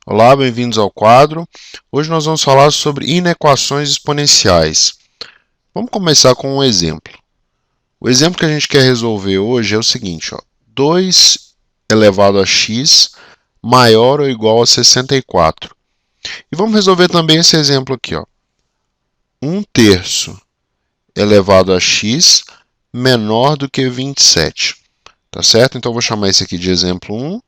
Olá, bem-vindos ao quadro. Hoje nós vamos falar sobre inequações exponenciais. Vamos começar com um exemplo. O exemplo que a gente quer resolver hoje é o seguinte, 2 elevado a x maior ou igual a 64. E vamos resolver também esse exemplo aqui, 1/3 elevado a x menor do que 27. Tá certo? Então eu vou chamar esse aqui de exemplo 1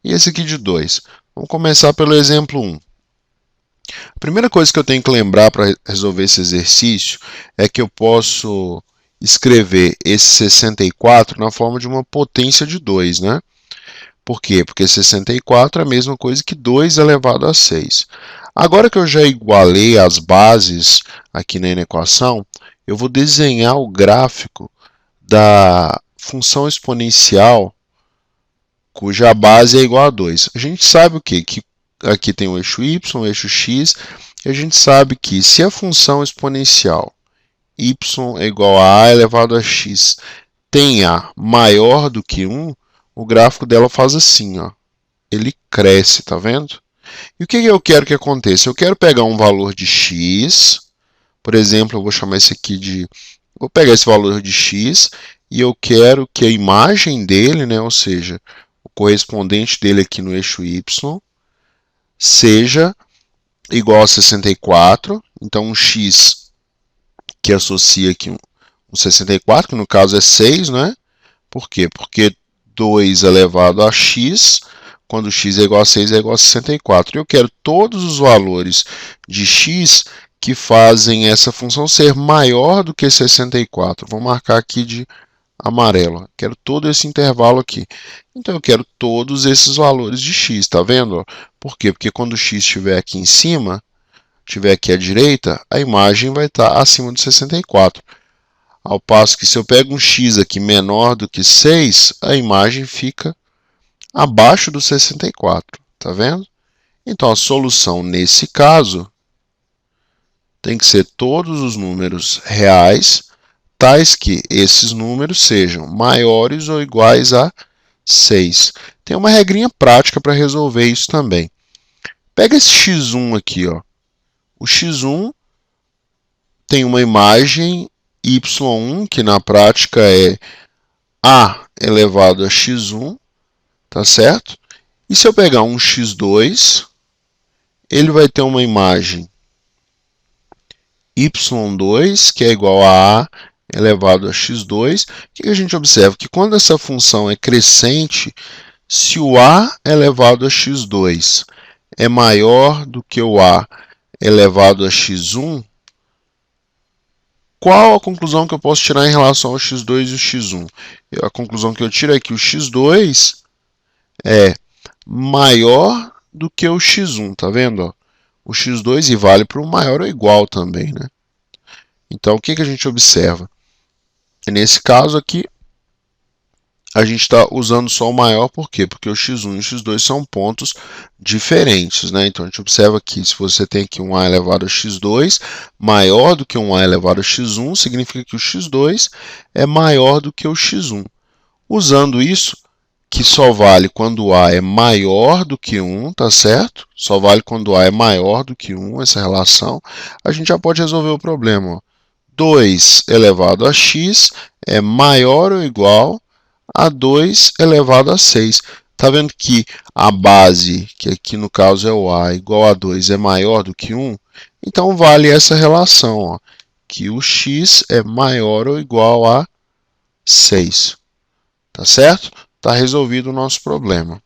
e esse aqui de 2. Vamos começar pelo exemplo 1. A primeira coisa que eu tenho que lembrar para resolver esse exercício é que eu posso escrever esse 64 na forma de uma potência de 2, né? Por quê? Porque 64 é a mesma coisa que 2 elevado a 6. Agora que eu já igualei as bases aqui na equação, eu vou desenhar o gráfico da função exponencial cuja base é igual a 2. A gente sabe o quê? Que aqui tem o eixo y, o eixo x, e a gente sabe que se a função exponencial y é igual a a elevado a x tem a maior do que 1, o gráfico dela faz assim, ele cresce, tá vendo? E o que eu quero que aconteça? Eu quero pegar um valor de x, por exemplo, eu vou chamar esse aqui de... Vou pegar esse valor de x e eu quero que a imagem dele, né, ou seja, o correspondente dele aqui no eixo y, seja igual a 64. Então, um x que associa aqui um 64, que no caso é 6, né? Por quê? Porque 2 elevado a x, quando x é igual a 6, é igual a 64. Eu quero todos os valores de x que fazem essa função ser maior do que 64. Vou marcar aqui de amarelo. Quero todo esse intervalo aqui. Então, eu quero todos esses valores de x, tá vendo? Por quê? Porque quando o x estiver aqui em cima, estiver aqui à direita, a imagem vai estar acima de 64. Ao passo que se eu pego um x aqui menor do que 6, a imagem fica abaixo do 64, tá vendo? Então, a solução nesse caso tem que ser todos os números reais, tais que esses números sejam maiores ou iguais a 6. Tem uma regrinha prática para resolver isso também. Pega esse x1 aqui, O x1 tem uma imagem y1, que na prática é a elevado a x1, tá certo? E se eu pegar um x2, ele vai ter uma imagem y2, que é igual a a elevado a x2. O que a gente observa? Que quando essa função é crescente, se o a elevado a x2 é maior do que o a elevado a x1, qual a conclusão que eu posso tirar em relação ao x2 e o x1? A conclusão que eu tiro é que o x2 é maior do que o x1, tá vendo? O x2 e vale para o maior ou igual também, né? Então, o que a gente observa? Nesse caso aqui, a gente está usando só o maior, por quê? Porque o x1 e o x2 são pontos diferentes, né? Então, a gente observa que se você tem aqui um a elevado a x2 maior do que um a elevado a x1, significa que o x2 é maior do que o x1. Usando isso, que só vale quando a é maior do que 1, tá certo? Só vale quando a é maior do que 1, essa relação, a gente já pode resolver o problema. 2 elevado a x é maior ou igual a 2 elevado a 6. Está vendo que a base, que aqui no caso é o a, igual a 2, é maior do que 1? Então, vale essa relação, que o x é maior ou igual a 6. Tá certo? Está resolvido o nosso problema.